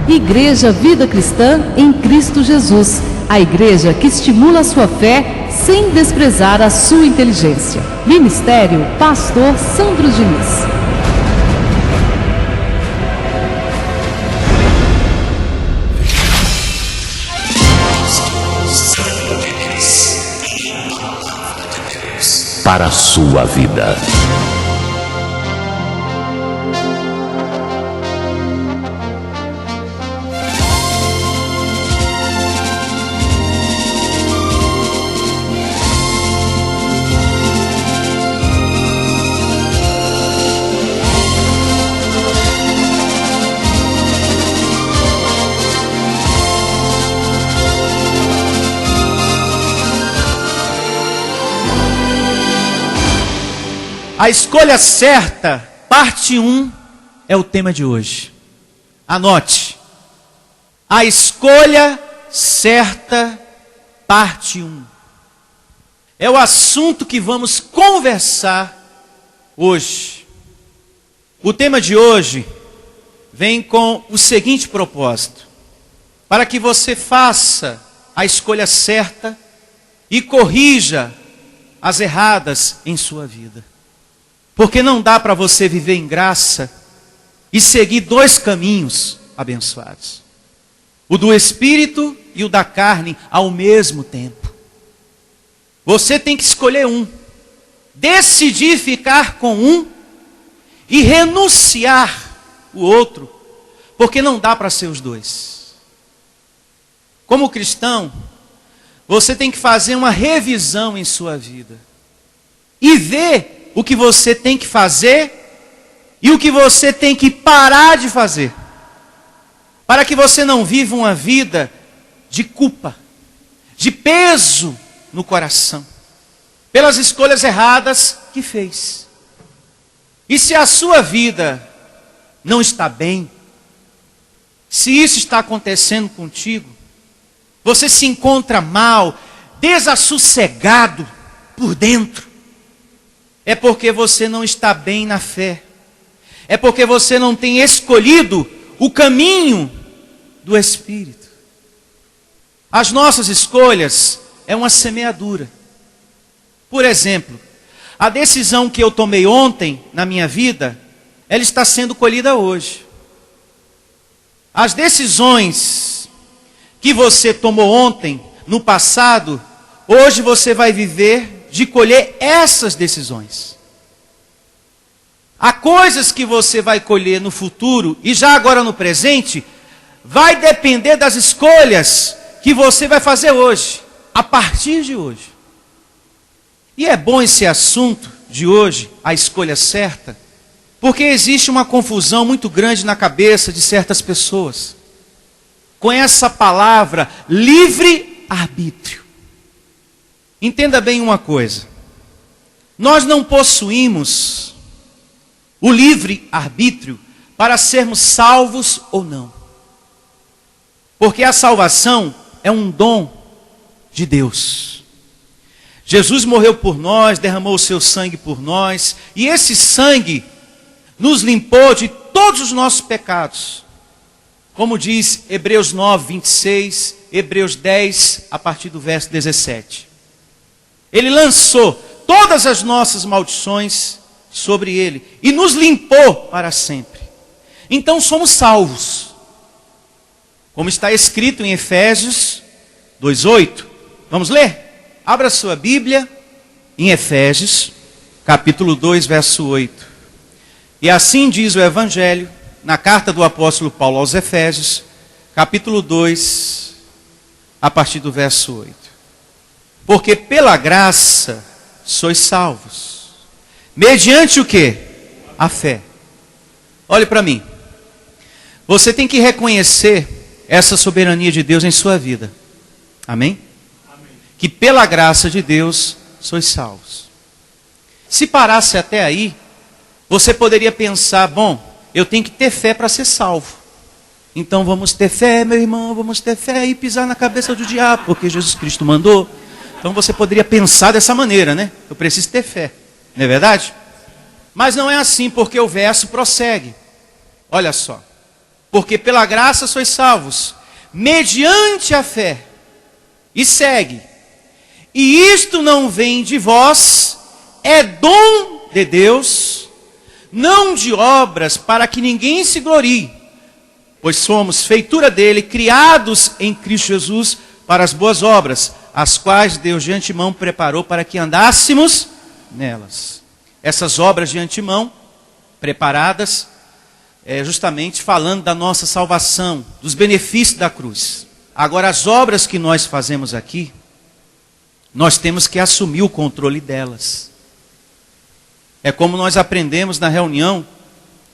Igreja Vida Cristã em Cristo Jesus. A igreja que estimula a sua fé sem desprezar a sua inteligência. Ministério Pastor Sandro Diniz. Para a sua vida. A escolha certa, parte 1, é o tema de hoje. Anote. A escolha certa, parte 1. É o assunto que vamos conversar hoje. O tema de hoje vem com o seguinte propósito: para que você faça a escolha certa e corrija as erradas em sua vida. Porque não dá para você viver em graça e seguir dois caminhos abençoados. O do espírito e o da carne ao mesmo tempo. Você tem que escolher um. Decidir ficar com um e renunciar o outro. Porque não dá para ser os dois. Como cristão, você tem que fazer uma revisão em sua vida. E ver o que você tem que fazer e o que você tem que parar de fazer. Para que você não viva uma vida de culpa, de peso no coração, pelas escolhas erradas que fez. E se a sua vida não está bem, se isso está acontecendo contigo, você se encontra mal, desassossegado por dentro, é porque você não está bem na fé. É porque você não tem escolhido o caminho do Espírito. As nossas escolhas é uma semeadura. Por exemplo, a decisão que eu tomei ontem na minha vida, ela está sendo colhida hoje. As decisões que você tomou ontem, no passado, hoje você vai viver de colher essas decisões. Há coisas que você vai colher no futuro e já agora no presente, vai depender das escolhas que você vai fazer hoje, a partir de hoje. E é bom esse assunto de hoje, a escolha certa, porque existe uma confusão muito grande na cabeça de certas pessoas com essa palavra livre-arbítrio. Entenda bem uma coisa. Nós não possuímos o livre-arbítrio para sermos salvos ou não. Porque a salvação é um dom de Deus. Jesus morreu por nós, derramou o seu sangue por nós, e esse sangue nos limpou de todos os nossos pecados. Como diz Hebreus 9, 26, Hebreus 10, a partir do verso 17. Ele lançou todas as nossas maldições sobre ele e nos limpou para sempre. Então somos salvos. Como está escrito em Efésios 2:8. Vamos ler? Abra sua Bíblia em Efésios, capítulo 2, verso 8. E assim diz o Evangelho, na carta do apóstolo Paulo aos Efésios, capítulo 2, a partir do verso 8. Porque pela graça sois salvos. Mediante o quê? A fé. Olhe para mim. Você tem que reconhecer essa soberania de Deus em sua vida. Amém? Amém. Que pela graça de Deus sois salvos. Se parasse até aí, você poderia pensar, bom, eu tenho que ter fé para ser salvo. Então vamos ter fé, meu irmão, vamos ter fé e pisar na cabeça do diabo, porque Jesus Cristo mandou. Então você poderia pensar dessa maneira, né? Eu preciso ter fé, não é verdade? Mas não é assim, porque o verso prossegue. Olha só. Porque pela graça sois salvos, mediante a fé. E segue. E isto não vem de vós, é dom de Deus, não de obras, para que ninguém se glorie. Pois somos feitura dele, criados em Cristo Jesus para as boas obras, as quais Deus de antemão preparou para que andássemos nelas. Essas obras de antemão, preparadas, justamente falando da nossa salvação, dos benefícios da cruz. Agora, as obras que nós fazemos aqui, nós temos que assumir o controle delas. É como nós aprendemos na reunião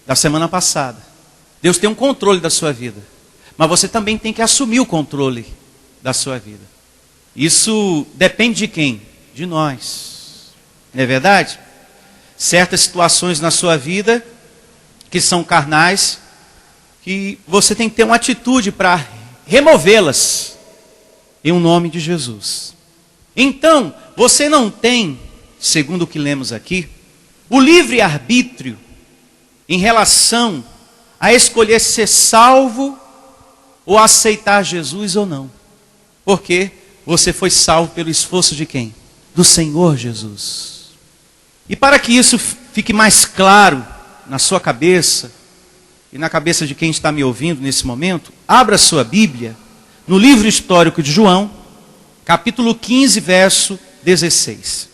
da semana passada. Deus tem um controle da sua vida, mas você também tem que assumir o controle da sua vida. Isso depende de quem? De nós. Não é verdade? Certas situações na sua vida que são carnais, que você tem que ter uma atitude para removê-las em um nome de Jesus. Então, você não tem, segundo o que lemos aqui, o livre-arbítrio em relação a escolher ser salvo ou aceitar Jesus ou não. Porque você foi salvo pelo esforço de quem? Do Senhor Jesus. E para que isso fique mais claro na sua cabeça e na cabeça de quem está me ouvindo nesse momento, abra sua Bíblia no livro histórico de João, capítulo 15, verso 16.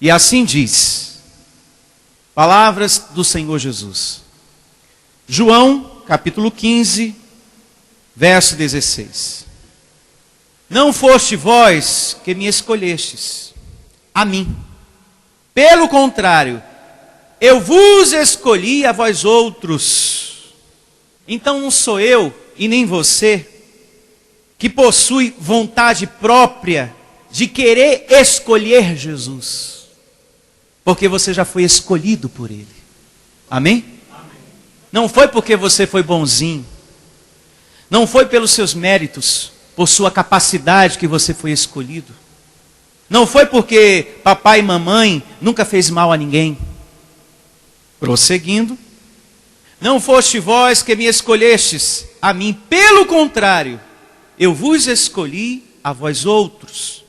E assim diz, palavras do Senhor Jesus. João, capítulo 15, verso 16. Não foste vós que me escolhestes, a mim. Pelo contrário, eu vos escolhi a vós outros. Então não sou eu e nem você que possui vontade própria de querer escolher Jesus. Porque você já foi escolhido por Ele. Amém? Amém. Não foi porque você foi bonzinho. Não foi pelos seus méritos, por sua capacidade que você foi escolhido. Não foi porque papai e mamãe nunca fez mal a ninguém. Prosseguindo. Não foste vós que me escolhestes a mim, pelo contrário, eu vos escolhi a vós outros.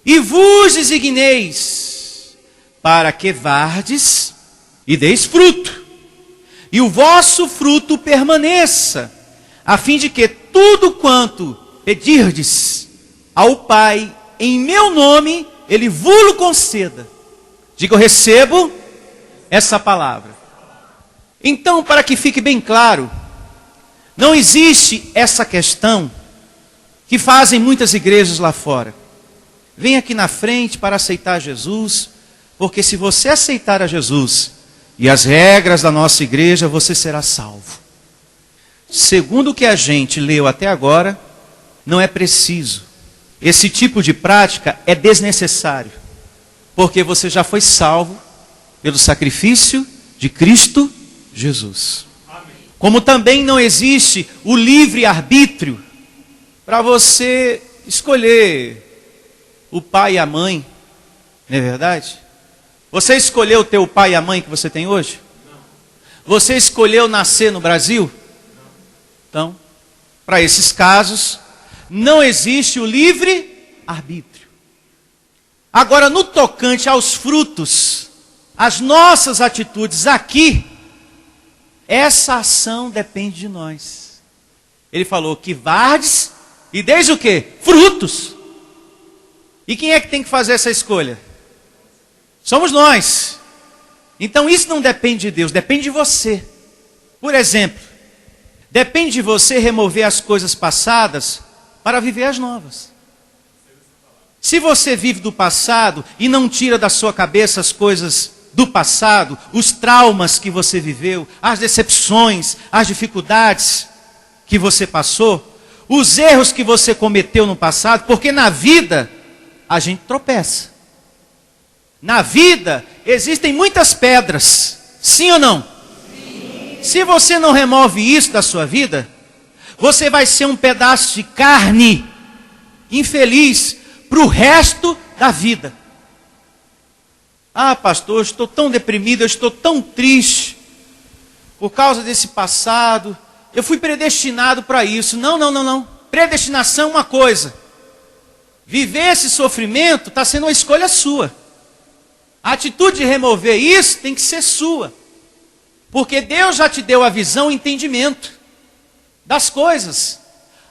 E vos designeis para que vardes e deis fruto. E o vosso fruto permaneça, a fim de que tudo quanto pedirdes ao Pai em meu nome, Ele vos conceda. Diga, eu recebo essa palavra. Então, para que fique bem claro, não existe essa questão que fazem muitas igrejas lá fora. Vem aqui na frente para aceitar Jesus, porque se você aceitar a Jesus e as regras da nossa igreja, você será salvo. Segundo o que a gente leu até agora, não é preciso. Esse tipo de prática é desnecessário, porque você já foi salvo pelo sacrifício de Cristo Jesus. Amém. Como também não existe o livre-arbítrio para você escolher o pai e a mãe, não é verdade? Você escolheu o teu pai e a mãe que você tem hoje? Não. Você escolheu nascer no Brasil? Não. Então, para esses casos, não existe o livre-arbítrio. Agora, no tocante aos frutos, as nossas atitudes aqui, essa ação depende de nós. Ele falou que vardes e deis o quê? Frutos. E quem é que tem que fazer essa escolha? Somos nós. Então isso não depende de Deus, depende de você. Por exemplo, depende de você remover as coisas passadas para viver as novas. Se você vive do passado e não tira da sua cabeça as coisas do passado, os traumas que você viveu, as decepções, as dificuldades que você passou, os erros que você cometeu no passado, porque na vida a gente tropeça. Na vida existem muitas pedras, sim ou não? Sim. Se você não remove isso da sua vida, você vai ser um pedaço de carne infeliz para o resto da vida. Ah, pastor, eu estou tão deprimido, eu estou tão triste. por causa desse passado, eu fui predestinado para isso. Não. Predestinação é uma coisa. Viver esse sofrimento está sendo uma escolha sua. A atitude de remover isso tem que ser sua. Porque Deus já te deu a visão e o entendimento das coisas.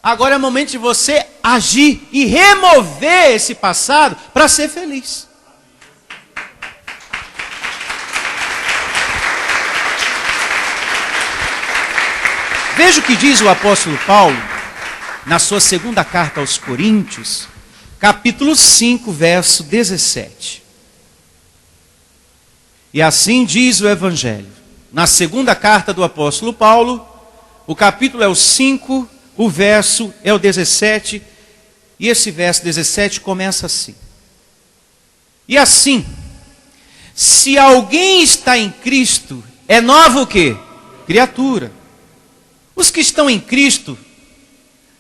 Agora é o momento de você agir e remover esse passado para ser feliz. Veja o que diz o apóstolo Paulo na sua segunda carta aos Coríntios, capítulo 5, verso 17. E assim diz o Evangelho. Na segunda carta do apóstolo Paulo, o capítulo é o 5, o verso é o 17, e esse verso 17 começa assim. E assim, se alguém está em Cristo, é nova o quê? Criatura. Os que estão em Cristo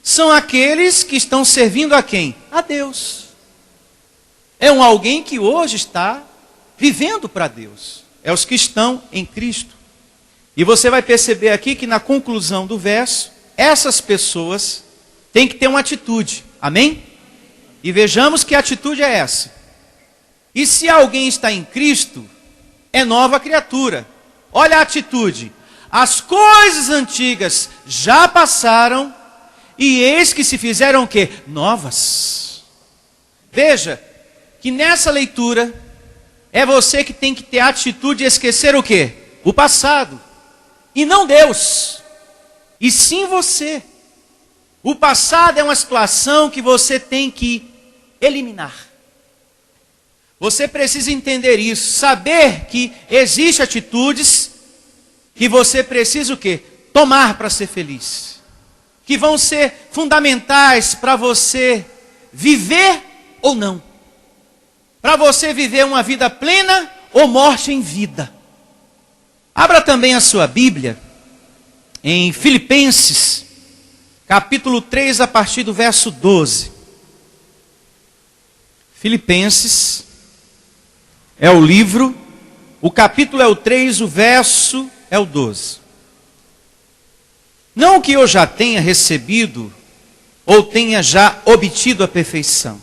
são aqueles que estão servindo a quem? A Deus. É um alguém que hoje está vivendo para Deus. É os que estão em Cristo. E você vai perceber aqui que na conclusão do verso, essas pessoas têm que ter uma atitude. Amém? E vejamos que atitude é essa. E se alguém está em Cristo, é nova criatura. Olha a atitude. As coisas antigas já passaram e eis que se fizeram o quê? Novas. Veja que nessa leitura é você que tem que ter a atitude de esquecer o quê? O passado. E não Deus. E sim você. O passado é uma situação que você tem que eliminar. Você precisa entender isso, saber que existem atitudes que você precisa o quê? Tomar para ser feliz. Que vão ser fundamentais para você viver ou não. Para você viver uma vida plena ou morte em vida. Abra também a sua Bíblia em Filipenses, capítulo 3, a partir do verso 12. Filipenses é o livro, o capítulo é o 3, o verso é o 12. Não que eu já tenha recebido ou tenha já obtido a perfeição.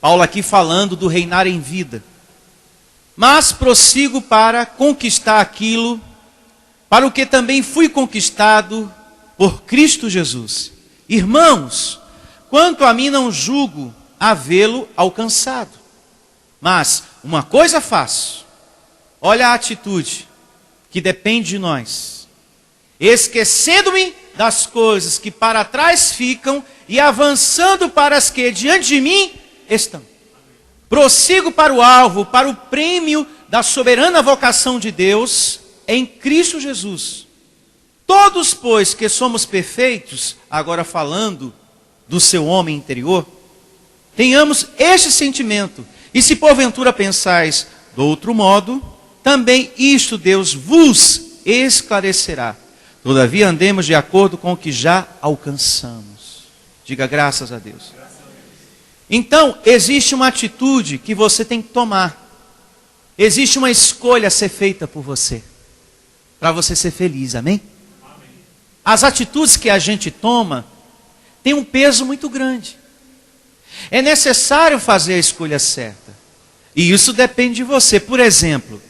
Paulo aqui falando do reinar em vida. Mas prossigo para conquistar aquilo para o que também fui conquistado por Cristo Jesus. Irmãos, quanto a mim não julgo havê-lo alcançado. Mas uma coisa faço. Olha a atitude que depende de nós. Esquecendo-me das coisas que para trás ficam e avançando para as que diante de mim estão. Prossigo para o alvo, para o prêmio da soberana vocação de Deus em Cristo Jesus. Todos, pois, que somos perfeitos, agora falando do seu homem interior, tenhamos este sentimento. E se porventura pensais do outro modo, também isto Deus vos esclarecerá. Todavia andemos de acordo com o que já alcançamos. Diga graças a Deus. Então, existe uma atitude que você tem que tomar. Existe uma escolha a ser feita por você. Para você ser feliz, amém? Amém? As atitudes que a gente toma têm um peso muito grande. É necessário fazer a escolha certa. E isso depende de você. Por exemplo,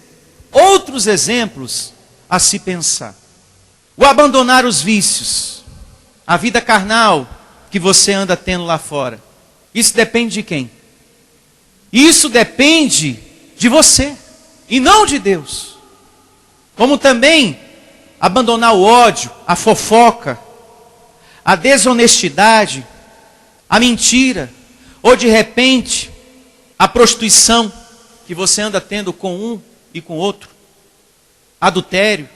outros exemplos a se pensar. O abandonar os vícios. A vida carnal que você anda tendo lá fora. Isso depende de quem? Isso depende de você e não de Deus. Como também abandonar o ódio, a fofoca, a desonestidade, a mentira, ou de repente a prostituição que você anda tendo com um e com outro, adultério.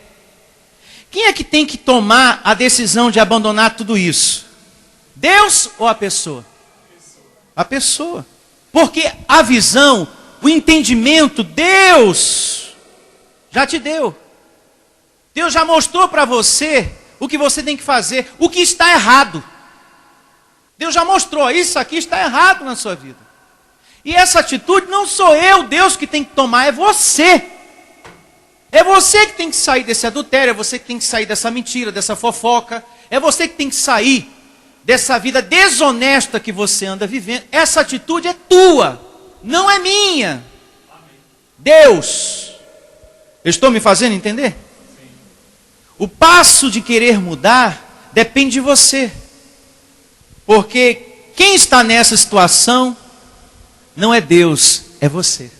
Quem é que tem que tomar a decisão de abandonar tudo isso? Deus ou a pessoa? A pessoa. Porque a visão, o entendimento, Deus já te deu. Deus já mostrou para você o que você tem que fazer, o que está errado. Deus já mostrou, isso aqui está errado na sua vida. E essa atitude não sou eu, Deus, que tem que tomar, é você. É você que tem que sair desse adultério, é você que tem que sair dessa mentira, dessa fofoca. É você que tem que sair dessa vida desonesta que você anda vivendo. Essa atitude é tua, não é minha. Deus. Eu estou me fazendo entender? Sim. O passo de querer mudar depende de você. Porque quem está nessa situação não é Deus, é você.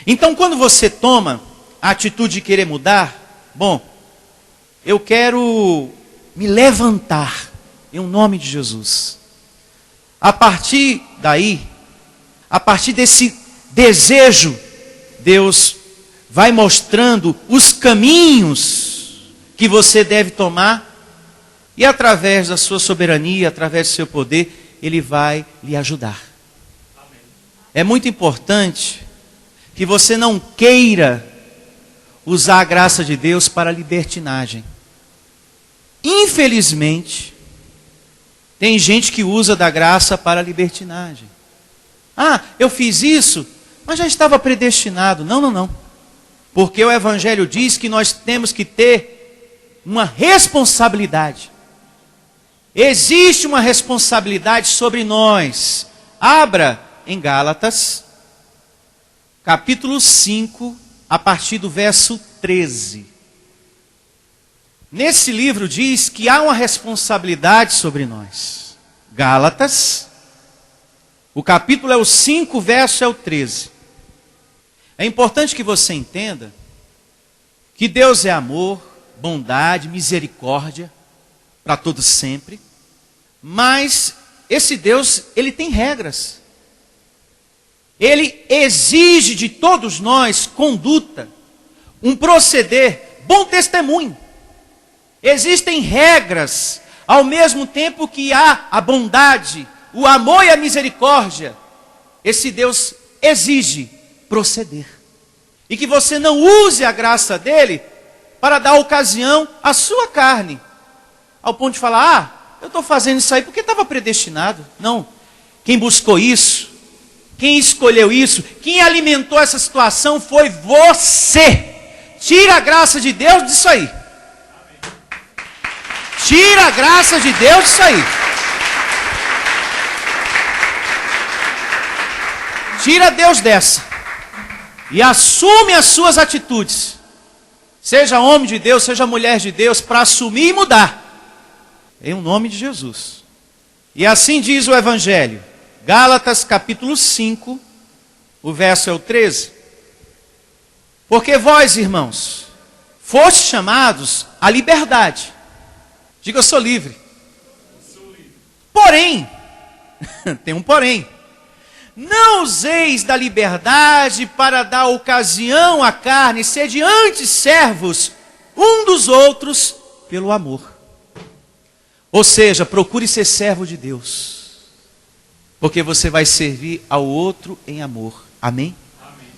Então, quando você toma a atitude de querer mudar, bom, eu quero me levantar em nome de Jesus. A partir daí, a partir desse desejo, Deus vai mostrando os caminhos que você deve tomar e através da sua soberania, através do seu poder, Ele vai lhe ajudar. Amém. É muito importante que você não queira usar a graça de Deus para libertinagem. Infelizmente, tem gente que usa da graça para libertinagem. Ah, eu fiz isso, mas já estava predestinado. Não, não, não. Porque o Evangelho diz que nós temos que ter uma responsabilidade. Existe uma responsabilidade sobre nós. Abra em Gálatas, capítulo 5, a partir do verso 13. Nesse livro diz que há uma responsabilidade sobre nós. Gálatas, o capítulo é o 5, o verso é o 13. É importante que você entenda que Deus é amor, bondade, misericórdia para todos sempre. Mas esse Deus, ele tem regras. Ele exige de todos nós conduta, um proceder, bom testemunho. Existem regras, ao mesmo tempo que há a bondade, o amor e a misericórdia. Esse Deus exige proceder. E que você não use a graça dele para dar ocasião à sua carne. Ao ponto de falar, eu estou fazendo isso aí porque estava predestinado. Não. Quem buscou isso, quem escolheu isso, quem alimentou essa situação foi você. Tira a graça de Deus disso aí. Tira a graça de Deus disso aí. Tira Deus dessa. E assume as suas atitudes. Seja homem de Deus, seja mulher de Deus, para assumir e mudar. Em nome de Jesus. E assim diz o Evangelho. Gálatas capítulo 5, o verso é o 13. Porque vós, irmãos, fostes chamados à liberdade. Diga, eu sou livre. Porém, tem um porém. Não useis da liberdade para dar ocasião à carne, sede antes servos um dos outros pelo amor. Ou seja, procure ser servo de Deus, porque você vai servir ao outro em amor. Amém? Amém.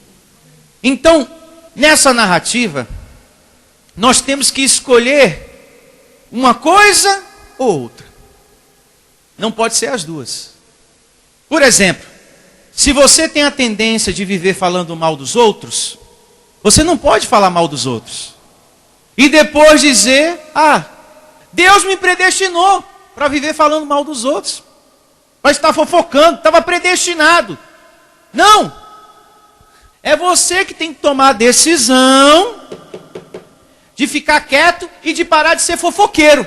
Então, nessa narrativa, nós temos que escolher uma coisa ou outra. Não pode ser as duas. Por exemplo, se você tem a tendência de viver falando mal dos outros, você não pode falar mal dos outros. E depois dizer, Deus me predestinou para viver falando mal dos outros. Para estar fofocando, estava predestinado. Não! É você que tem que tomar a decisão de ficar quieto e de parar de ser fofoqueiro.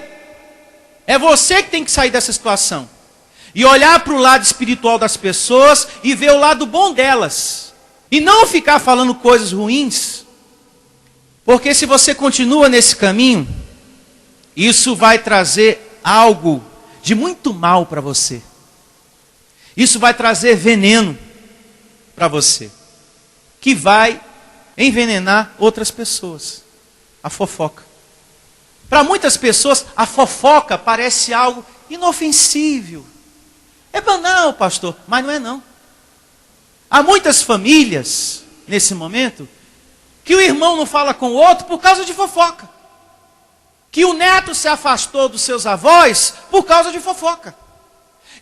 É você que tem que sair dessa situação. E olhar para o lado espiritual das pessoas e ver o lado bom delas. E não ficar falando coisas ruins. Porque se você continua nesse caminho, isso vai trazer algo de muito mal para você. Isso vai trazer veneno para você. Que vai envenenar outras pessoas. A fofoca. Para muitas pessoas, a fofoca parece algo inofensível. É banal, pastor, mas não é não. Há muitas famílias, nesse momento, que o irmão não fala com o outro por causa de fofoca. Que o neto se afastou dos seus avós por causa de fofoca.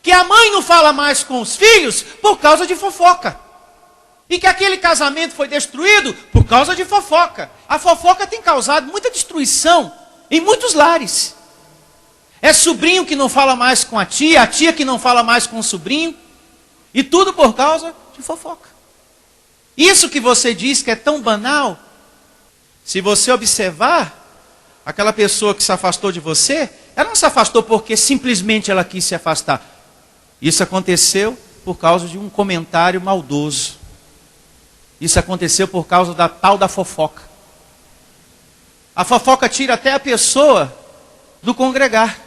Que a mãe não fala mais com os filhos por causa de fofoca. E que aquele casamento foi destruído por causa de fofoca. A fofoca tem causado muita destruição em muitos lares. É sobrinho que não fala mais com a tia que não fala mais com o sobrinho. E tudo por causa de fofoca. Isso que você diz que é tão banal, se você observar, aquela pessoa que se afastou de você, ela não se afastou porque simplesmente ela quis se afastar. Isso aconteceu por causa de um comentário maldoso. Isso aconteceu por causa da tal da fofoca. A fofoca tira até a pessoa do congregar.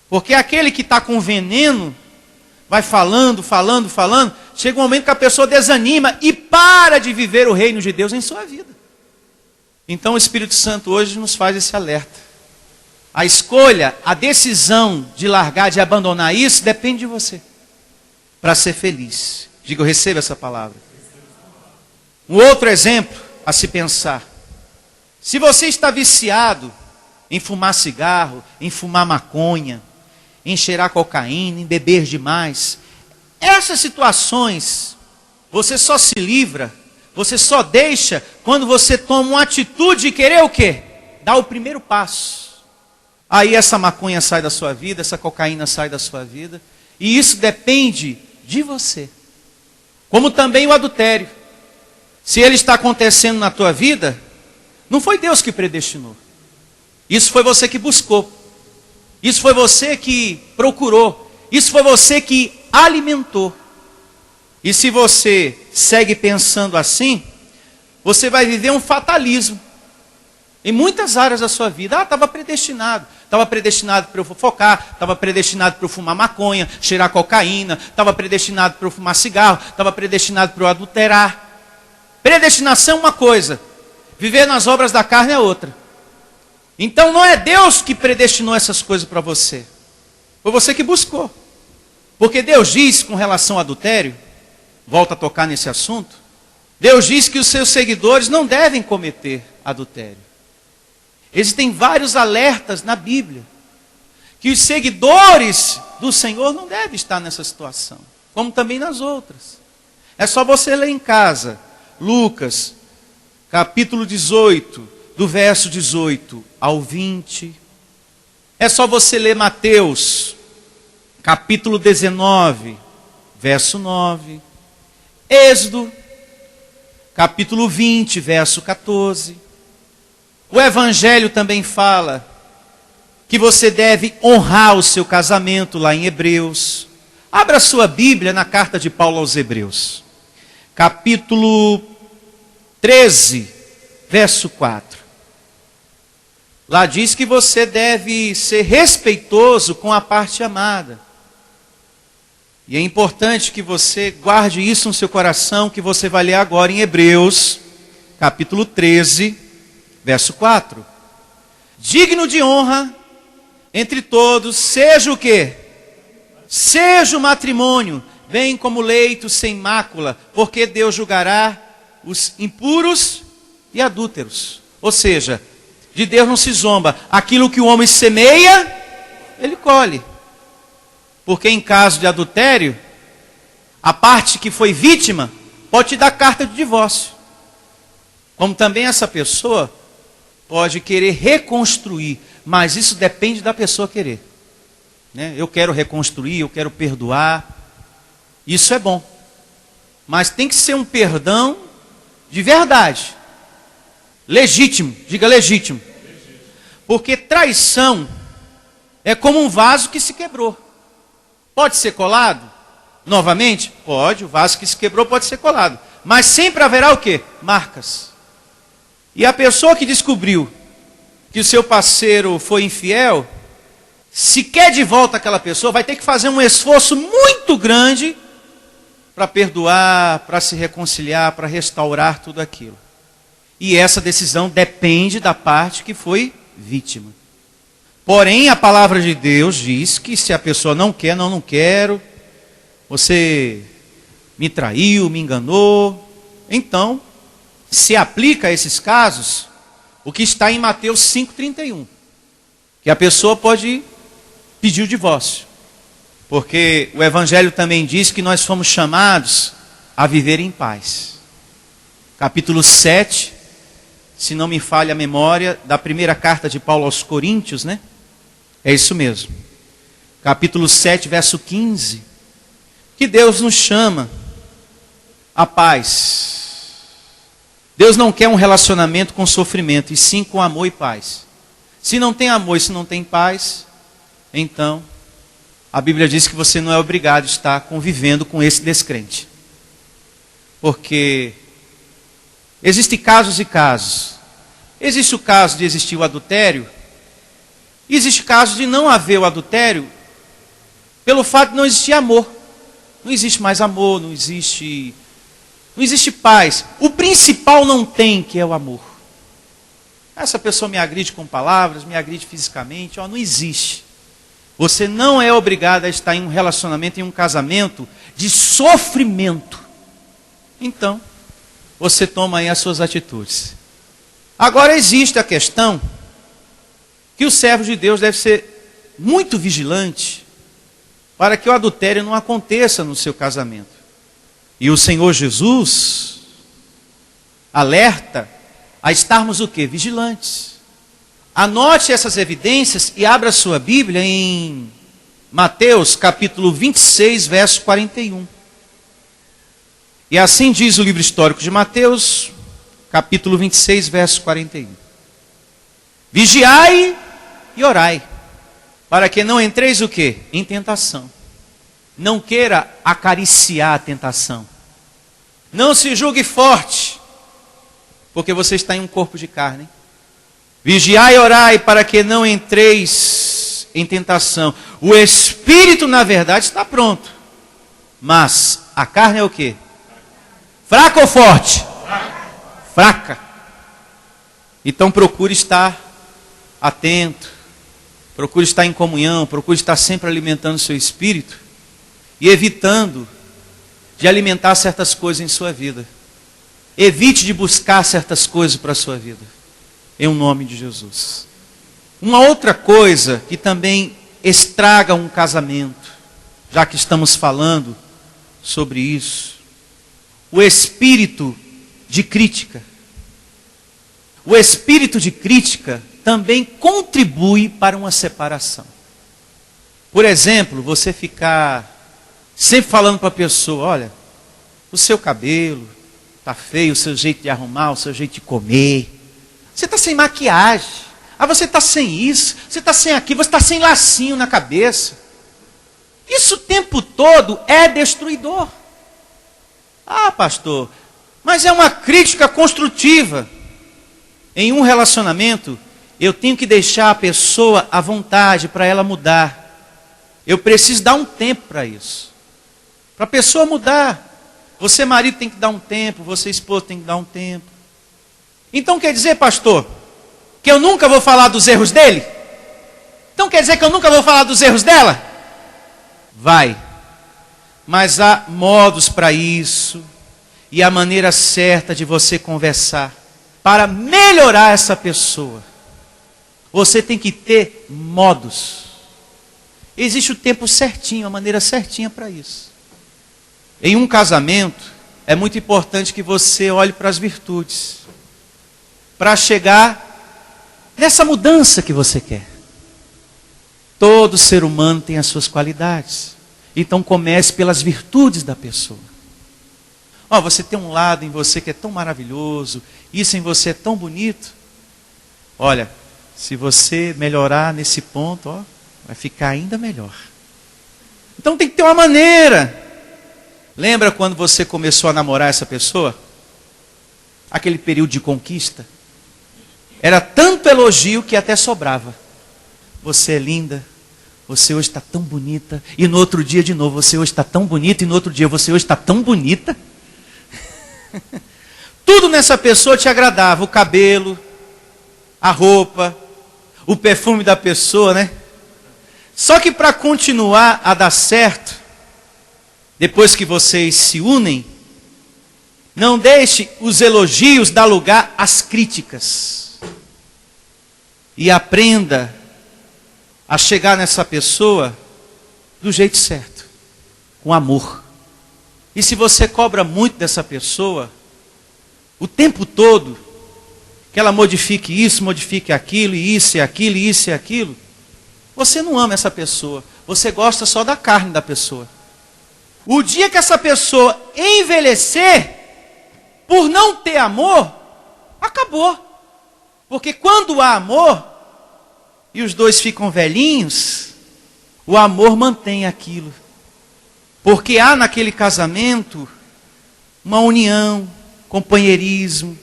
Porque aquele que está com veneno, vai falando, chega um momento que a pessoa desanima e para de viver o reino de Deus em sua vida. Então o Espírito Santo hoje nos faz esse alerta. A escolha, a decisão de largar, de abandonar isso, depende de você. Para ser feliz. Diga, eu recebo essa palavra. Um outro exemplo a se pensar. Se você está viciado em fumar cigarro, em fumar maconha, em cheirar cocaína, em beber demais, essas situações você só se livra, você só deixa quando você toma uma atitude de querer o quê? Dar o primeiro passo. Aí essa maconha sai da sua vida, essa cocaína sai da sua vida, e isso depende de você. Como também o adultério. Se ele está acontecendo na tua vida, não foi Deus que predestinou. Isso foi você que buscou. Isso foi você que procurou. Isso foi você que alimentou. E se você segue pensando assim, você vai viver um fatalismo. Em muitas áreas da sua vida. Estava predestinado. Estava predestinado para eu fofocar. Estava predestinado para eu fumar maconha, cheirar cocaína. Estava predestinado para eu fumar cigarro. Estava predestinado para eu adulterar. Predestinação é uma coisa, viver nas obras da carne é outra. Então não é Deus que predestinou essas coisas para você. Foi você que buscou. Porque Deus diz com relação ao adultério, volta a tocar nesse assunto, Deus diz que os seus seguidores não devem cometer adultério. Existem vários alertas na Bíblia, que os seguidores do Senhor não devem estar nessa situação, como também nas outras. É só você ler em casa, Lucas, capítulo 18, do verso 18 ao 20. É só você ler Mateus, capítulo 19, verso 9. Êxodo, capítulo 20, verso 14. O Evangelho também fala que você deve honrar o seu casamento lá em Hebreus. Abra sua Bíblia na carta de Paulo aos Hebreus. Capítulo 13, verso 4. Lá diz que você deve ser respeitoso com a parte amada. E é importante que você guarde isso no seu coração, que você vai ler agora em Hebreus, capítulo 13, verso 4. Digno de honra entre todos, seja o quê? Seja o matrimônio, bem como leito sem mácula, porque Deus julgará os impuros e adúlteros. Ou seja, de Deus não se zomba. Aquilo que o homem semeia, ele colhe. Porque em caso de adultério, a parte que foi vítima pode te dar carta de divórcio. Como também essa pessoa pode querer reconstruir, mas isso depende da pessoa querer. Né? Eu quero reconstruir, eu quero perdoar. Isso é bom. Mas tem que ser um perdão de verdade. Legítimo, diga legítimo. Porque traição é como um vaso que se quebrou. Pode ser colado? Novamente? Pode, o vaso que se quebrou pode ser colado. Mas sempre haverá o quê? Marcas. E a pessoa que descobriu que o seu parceiro foi infiel, se quer de volta aquela pessoa, vai ter que fazer um esforço muito grande para perdoar, para se reconciliar, para restaurar tudo aquilo. E essa decisão depende da parte que foi vítima. Porém, a palavra de Deus diz que se a pessoa não quer, não quero, você me traiu, me enganou, então se aplica a esses casos o que está em Mateus 5,31, que a pessoa pode pedir o divórcio, porque o Evangelho também diz que nós fomos chamados a viver em paz. Capítulo 7, se não me falha a memória, da primeira carta de Paulo aos Coríntios, né? É isso mesmo. Capítulo 7, verso 15. Que Deus nos chama à paz. Deus não quer um relacionamento com sofrimento, e sim com amor e paz. Se não tem amor e se não tem paz, então a Bíblia diz que você não é obrigado a estar convivendo com esse descrente. Porque existem casos e casos. Existe o caso de existir o adultério, e existe o caso de não haver o adultério pelo fato de não existir amor. Não existe mais amor, não existe paz. O principal não tem, que é o amor. Essa pessoa me agride com palavras, me agride fisicamente, não existe. Você não é obrigado a estar em um relacionamento, em um casamento de sofrimento. Então, você toma aí as suas atitudes. Agora existe a questão que o servo de Deus deve ser muito vigilante para que o adultério não aconteça no seu casamento. E o Senhor Jesus alerta a estarmos o quê? Vigilantes. Anote essas evidências e abra sua Bíblia em Mateus capítulo 26, verso 41. E assim diz o livro histórico de Mateus, capítulo 26, verso 41. Vigiai e orai, para que não entreis o quê? Em tentação. Não queira acariciar a tentação. Não se julgue forte, porque você está em um corpo de carne. Vigiai e orai para que não entreis em tentação. O espírito, na verdade, está pronto. Mas a carne é o quê? Fraca ou forte? Fraca. Então procure estar atento. Procure estar em comunhão. Procure estar sempre alimentando o seu espírito. E evitando de alimentar certas coisas em sua vida. Evite de buscar certas coisas para a sua vida. Em nome de Jesus. Uma outra coisa que também estraga um casamento, já que estamos falando sobre isso, o espírito de crítica. O espírito de crítica também contribui para uma separação. Por exemplo, você ficar sempre falando para a pessoa, olha, o seu cabelo está feio, o seu jeito de arrumar, o seu jeito de comer. Você está sem maquiagem. Você está sem isso, você está sem aquilo, você está sem lacinho na cabeça. Isso o tempo todo é destruidor. Pastor, mas é uma crítica construtiva. Em um relacionamento, eu tenho que deixar a pessoa à vontade para ela mudar. Eu preciso dar um tempo para isso. Para a pessoa mudar. Você, marido, tem que dar um tempo, você, esposa, tem que dar um tempo. Então quer dizer, pastor, que eu nunca vou falar dos erros dele? Então quer dizer que eu nunca vou falar dos erros dela? Vai. Mas há modos para isso. E a maneira certa de você conversar. Para melhorar essa pessoa. Você tem que ter modos. Existe o tempo certinho, a maneira certinha para isso. Em um casamento, é muito importante que você olhe para as virtudes. Para chegar nessa mudança que você quer. Todo ser humano tem as suas qualidades. Então comece pelas virtudes da pessoa. Você tem um lado em você que é tão maravilhoso, isso em você é tão bonito. Olha, se você melhorar nesse ponto, vai ficar ainda melhor. Então tem que ter uma maneira. Lembra quando você começou a namorar essa pessoa? Aquele período de conquista? Era tanto elogio que até sobrava. Você é linda, você hoje está tão bonita. E no outro dia de novo, você hoje está tão bonita. E no outro dia, você hoje está tão bonita. Tudo nessa pessoa te agradava. O cabelo, a roupa, o perfume da pessoa, né? Só que para continuar a dar certo, depois que vocês se unem, não deixe os elogios dar lugar às críticas. E aprenda a chegar nessa pessoa do jeito certo, com amor. E se você cobra muito dessa pessoa, o tempo todo, que ela modifique isso, modifique aquilo, e isso e aquilo, e isso e aquilo, você não ama essa pessoa. Você gosta só da carne da pessoa. O dia que essa pessoa envelhecer, por não ter amor, acabou. Porque quando há amor, e os dois ficam velhinhos, o amor mantém aquilo. Porque há naquele casamento uma união, companheirismo.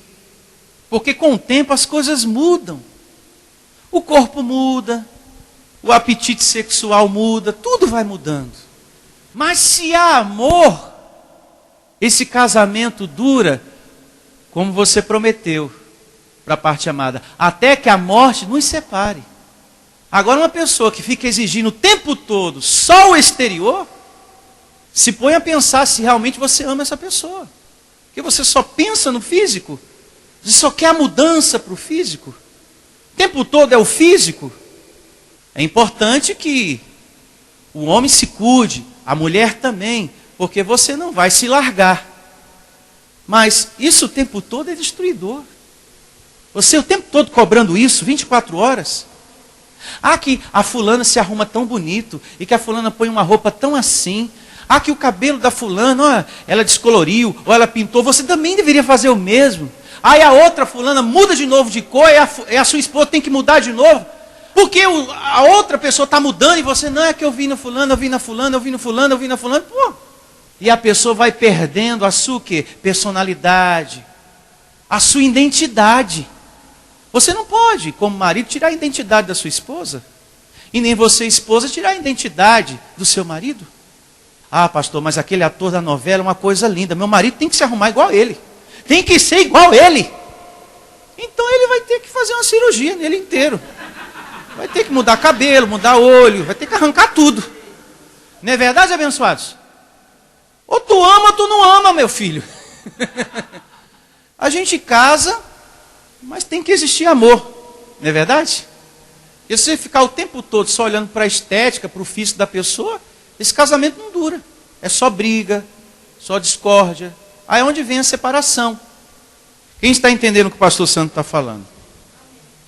Porque com o tempo as coisas mudam. O corpo muda, o apetite sexual muda, tudo vai mudando. Mas se há amor, esse casamento dura como você prometeu para a parte amada, até que a morte nos separe. Agora, uma pessoa que fica exigindo o tempo todo só o exterior, se põe a pensar se realmente você ama essa pessoa. Porque você só pensa no físico, você só quer a mudança para o físico. O tempo todo é o físico. É importante que o homem se cuide, a mulher também, porque você não vai se largar. Mas isso o tempo todo é destruidor. Você o tempo todo cobrando isso, 24 horas. Ah, que a fulana se arruma tão bonito, e que a fulana põe uma roupa tão assim. Ah, que o cabelo da fulana, ó, ela descoloriu, ou ela pintou, você também deveria fazer o mesmo. Aí a outra fulana muda de novo de cor, e a sua esposa tem que mudar de novo. Porque a outra pessoa está mudando, e você, não, é que eu vi na fulana, eu vi na fulana, eu vi na fulana, eu vi na fulana. Pô. E a pessoa vai perdendo a sua o quê? Personalidade, a sua identidade. Você não pode, como marido, tirar a identidade da sua esposa. E nem você, esposa, tirar a identidade do seu marido. Ah, pastor, mas aquele ator da novela é uma coisa linda. Meu marido tem que se arrumar igual a ele. Tem que ser igual a ele. Então ele vai ter que fazer uma cirurgia nele inteiro. Vai ter que mudar cabelo, mudar olho, vai ter que arrancar tudo. Não é verdade, abençoados? Ou tu ama ou tu não ama, meu filho. A gente casa, mas tem que existir amor. Não é verdade? E se você ficar o tempo todo só olhando para a estética, para o físico da pessoa, esse casamento não dura. É só briga, só discórdia. Aí é onde vem a separação. Quem está entendendo o que o pastor Santo está falando?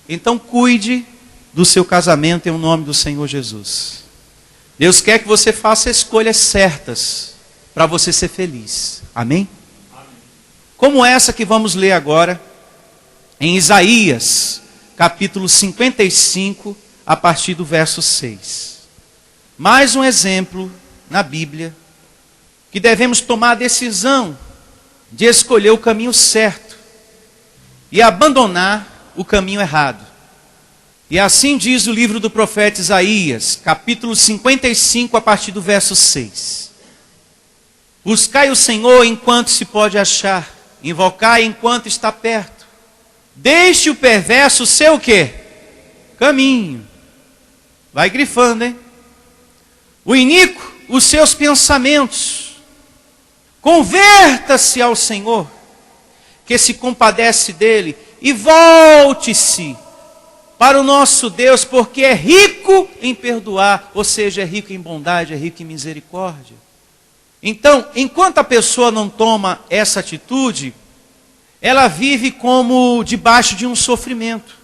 Então cuide do seu casamento em nome do Senhor Jesus. Deus quer que você faça escolhas certas para você ser feliz. Amém? Amém? Como essa que vamos ler agora em Isaías, capítulo 55, a partir do verso 6. Mais um exemplo na Bíblia que devemos tomar a decisão de escolher o caminho certo e abandonar o caminho errado. E assim diz o livro do profeta Isaías, capítulo 55, a partir do verso 6. Buscai o Senhor enquanto se pode achar, invocai enquanto está perto. Deixe o perverso o seu quê? Caminho. Vai grifando, hein? O iníquo, os seus pensamentos. Converta-se ao Senhor, que se compadece dele, e volte-se para o nosso Deus, porque é rico em perdoar, ou seja, é rico em bondade, é rico em misericórdia. Então, enquanto a pessoa não toma essa atitude, ela vive como debaixo de um sofrimento.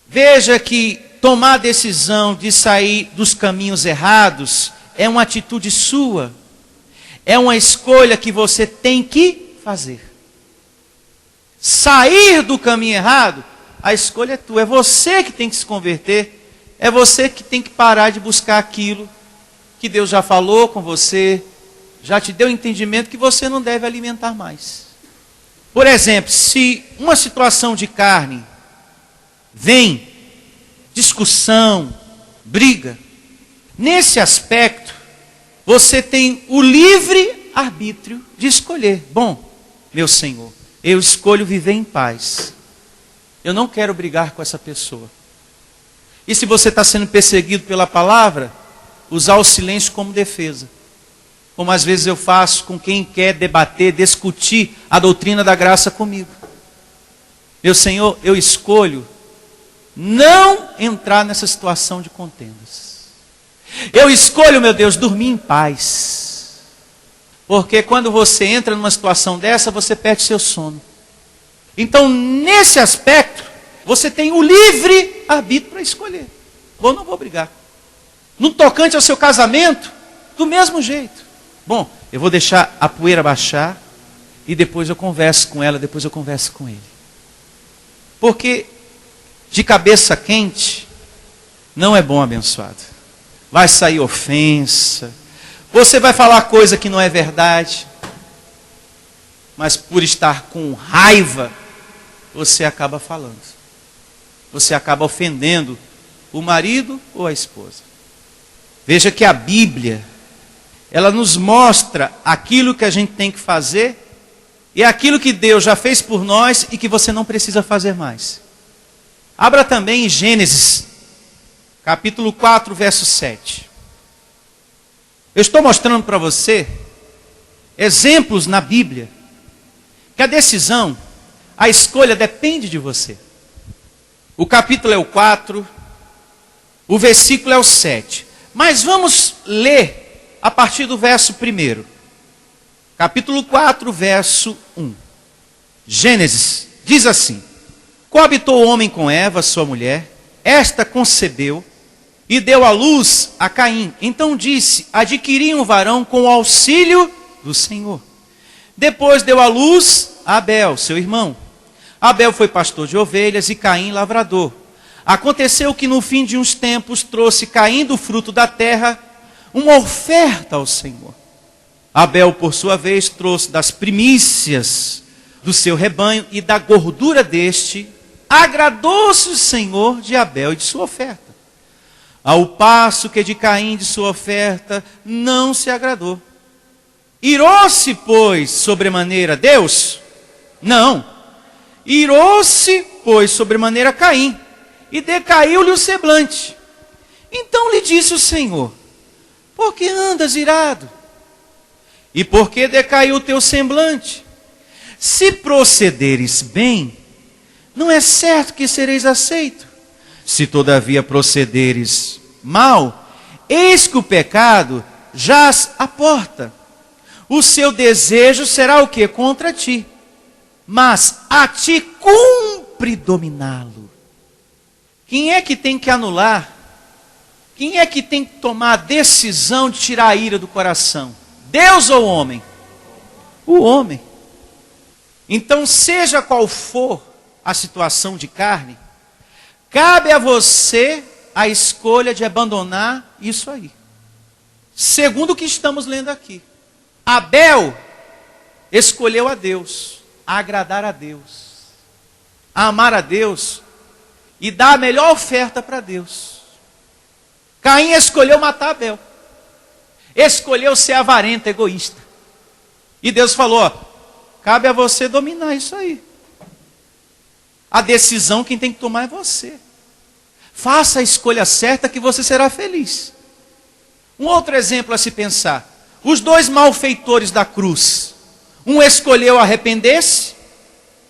Veja que tomar a decisão de sair dos caminhos errados é uma atitude sua. É uma escolha que você tem que fazer. Sair do caminho errado, a escolha é tua. É você que tem que se converter. É você que tem que parar de buscar aquilo que Deus já falou com você, já te deu entendimento que você não deve alimentar mais. Por exemplo, se uma situação de carne vem, discussão, briga, nesse aspecto, você tem o livre arbítrio de escolher. Bom, meu Senhor, eu escolho viver em paz. Eu não quero brigar com essa pessoa. E se você está sendo perseguido pela palavra, usar o silêncio como defesa. Como às vezes eu faço com quem quer debater, discutir a doutrina da graça comigo. Meu Senhor, eu escolho não entrar nessa situação de contendas. Eu escolho, meu Deus, dormir em paz. Porque quando você entra numa situação dessa, você perde seu sono. Então, nesse aspecto, você tem o livre arbítrio para escolher. Vou ou não vou brigar. No tocante ao seu casamento, do mesmo jeito. Bom, eu vou deixar a poeira baixar e depois eu converso com ela, depois eu converso com ele. Porque de cabeça quente não é bom, abençoado. Vai sair ofensa. Você vai falar coisa que não é verdade. Mas por estar com raiva, você acaba falando. Você acaba ofendendo o marido ou a esposa. Veja que a Bíblia, ela nos mostra aquilo que a gente tem que fazer e aquilo que Deus já fez por nós e que você não precisa fazer mais. Abra também em Gênesis, capítulo 4, verso 7. Eu estou mostrando para você exemplos na Bíblia que a decisão, a escolha depende de você. O capítulo é o 4, o versículo é o 7. Mas vamos ler a partir do verso 1. Capítulo 4, verso 1. Gênesis diz assim: coabitou o homem com Eva, sua mulher, esta concebeu e deu à luz a Caim. Então disse: adquiri um varão com o auxílio do Senhor. Depois deu à luz a Abel, seu irmão. Abel foi pastor de ovelhas e Caim lavrador. Aconteceu que no fim de uns tempos trouxe Caim do fruto da terra uma oferta ao Senhor. Abel, por sua vez, trouxe das primícias do seu rebanho e da gordura deste. Agradou-se o Senhor de Abel e de sua oferta, ao passo que de Caim de sua oferta não se agradou. Irou-se, pois, sobremaneira Deus? Não. Irou-se, pois, sobremaneira Caim, e decaiu-lhe o semblante. Então lhe disse o Senhor: por que andas irado? E por que decaiu o teu semblante? Se procederes bem, não é certo que sereis aceito. Se todavia procederes mal, eis que o pecado jaz à porta. O seu desejo será o que? Contra ti. Mas a ti cumpre dominá-lo. Quem é que tem que anular? Quem é que tem que tomar a decisão de tirar a ira do coração? Deus ou o homem? O homem. Então, seja qual for a situação de carne, cabe a você a escolha de abandonar isso aí. Segundo o que estamos lendo aqui. Abel escolheu a Deus, a agradar a Deus, a amar a Deus e dar a melhor oferta para Deus. Caim escolheu matar Abel. Escolheu ser avarento, egoísta. E Deus falou: ó, cabe a você dominar isso aí. A decisão quem tem que tomar é você. Faça a escolha certa que você será feliz. Um outro exemplo a se pensar. Os dois malfeitores da cruz. Um escolheu arrepender-se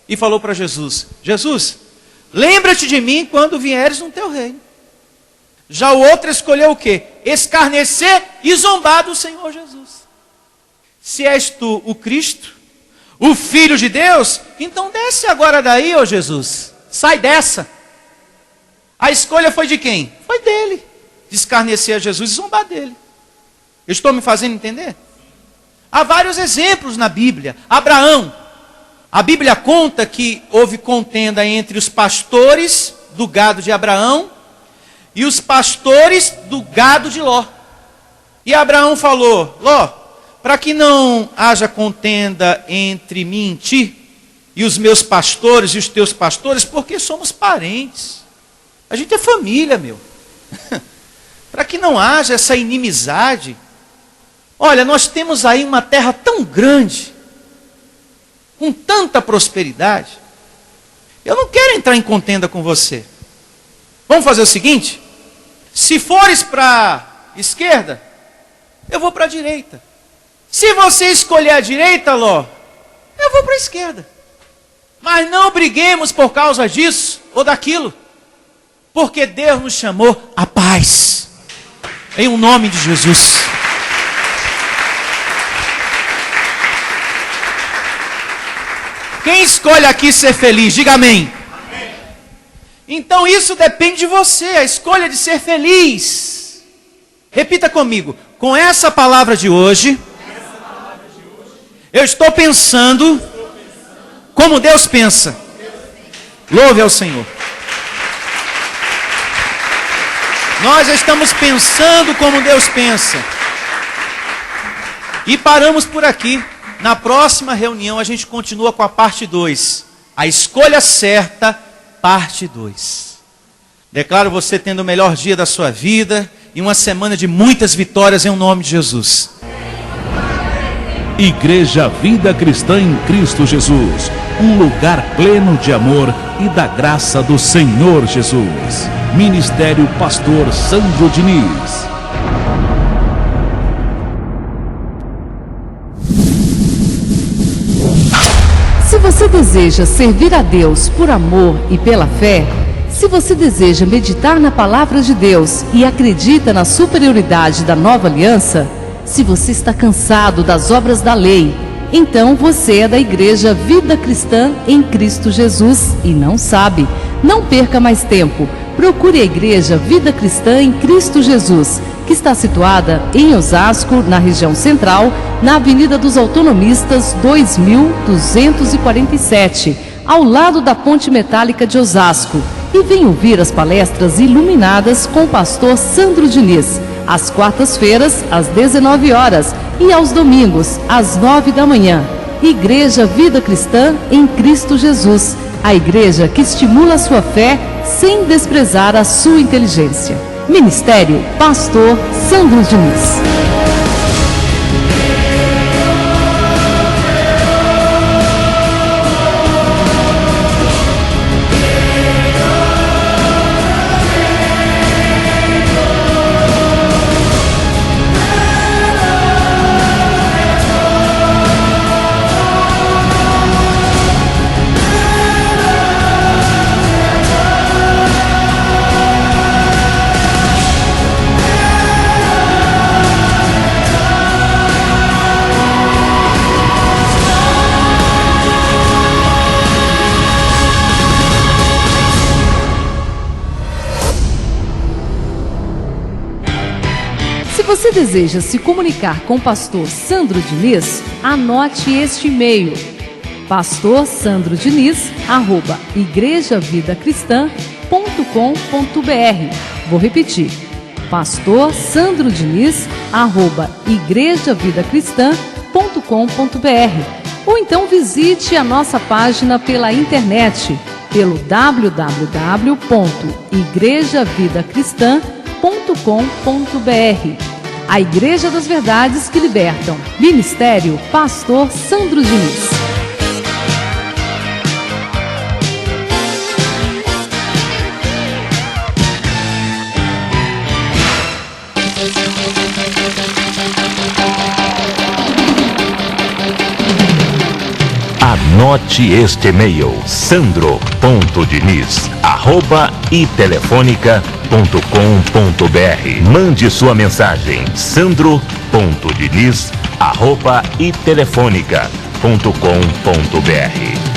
e falou para Jesus: Jesus, lembra-te de mim quando vieres no teu reino. Já o outro escolheu o quê? Escarnecer e zombar do Senhor Jesus. Se és tu o Cristo, o Filho de Deus, então desce agora daí, ó Jesus. Sai dessa. A escolha foi de quem? Foi dele. De escarnecer a Jesus e zombar dele. Eu estou me fazendo entender? Há vários exemplos na Bíblia. Abraão. A Bíblia conta que houve contenda entre os pastores do gado de Abraão e os pastores do gado de Ló. E Abraão falou: Ló, para que não haja contenda entre mim e ti, e os meus pastores e os teus pastores, porque somos parentes. A gente é família, meu. Para que não haja essa inimizade. Olha, nós temos aí uma terra tão grande, com tanta prosperidade. Eu não quero entrar em contenda com você. Vamos fazer o seguinte? Se fores para a esquerda, eu vou para a direita. Se você escolher a direita, Ló, eu vou para a esquerda. Mas não briguemos por causa disso ou daquilo. Porque Deus nos chamou à paz. Em o nome de Jesus. Quem escolhe aqui ser feliz? Diga amém. Então isso depende de você, a escolha de ser feliz. Repita comigo. Com essa palavra de hoje, eu estou pensando como Deus pensa. Louve ao Senhor. Nós estamos pensando como Deus pensa. E paramos por aqui. Na próxima reunião a gente continua com a parte 2. A escolha certa, parte 2. Declaro você tendo o melhor dia da sua vida e uma semana de muitas vitórias em nome de Jesus. Igreja Vida Cristã em Cristo Jesus. Um lugar pleno de amor e da graça do Senhor Jesus. Ministério Pastor Sandro Diniz. Se você deseja servir a Deus por amor e pela fé, se você deseja meditar na palavra de Deus e acredita na superioridade da nova aliança, se você está cansado das obras da lei, então você é da Igreja Vida Cristã em Cristo Jesus e não sabe. Não perca mais tempo. Procure a Igreja Vida Cristã em Cristo Jesus, que está situada em Osasco, na região central, na Avenida dos Autonomistas 2247, ao lado da Ponte Metálica de Osasco. E venha ouvir as palestras iluminadas com o pastor Sandro Diniz, às quartas-feiras, às 19 horas e aos domingos, às 9 da manhã. Igreja Vida Cristã em Cristo Jesus, a igreja que estimula a sua fé sem desprezar a sua inteligência. Ministério Pastor Sandro Diniz. Se você deseja se comunicar com o pastor Sandro Diniz, anote este e-mail: pastorsandrodiniz@igrejavidacristã.com.br. Vou repetir: pastorsandrodiniz@igrejavidacristã.com.br. Ou então visite a nossa página pela internet pelo www.igrejavidacristã.com.br. A Igreja das Verdades que Libertam. Ministério Pastor Sandro Diniz. Anote este e-mail: sandro.diniz@itelefonica.com.br. Mande sua mensagem: sandro.diniz@itelefonica.com.br.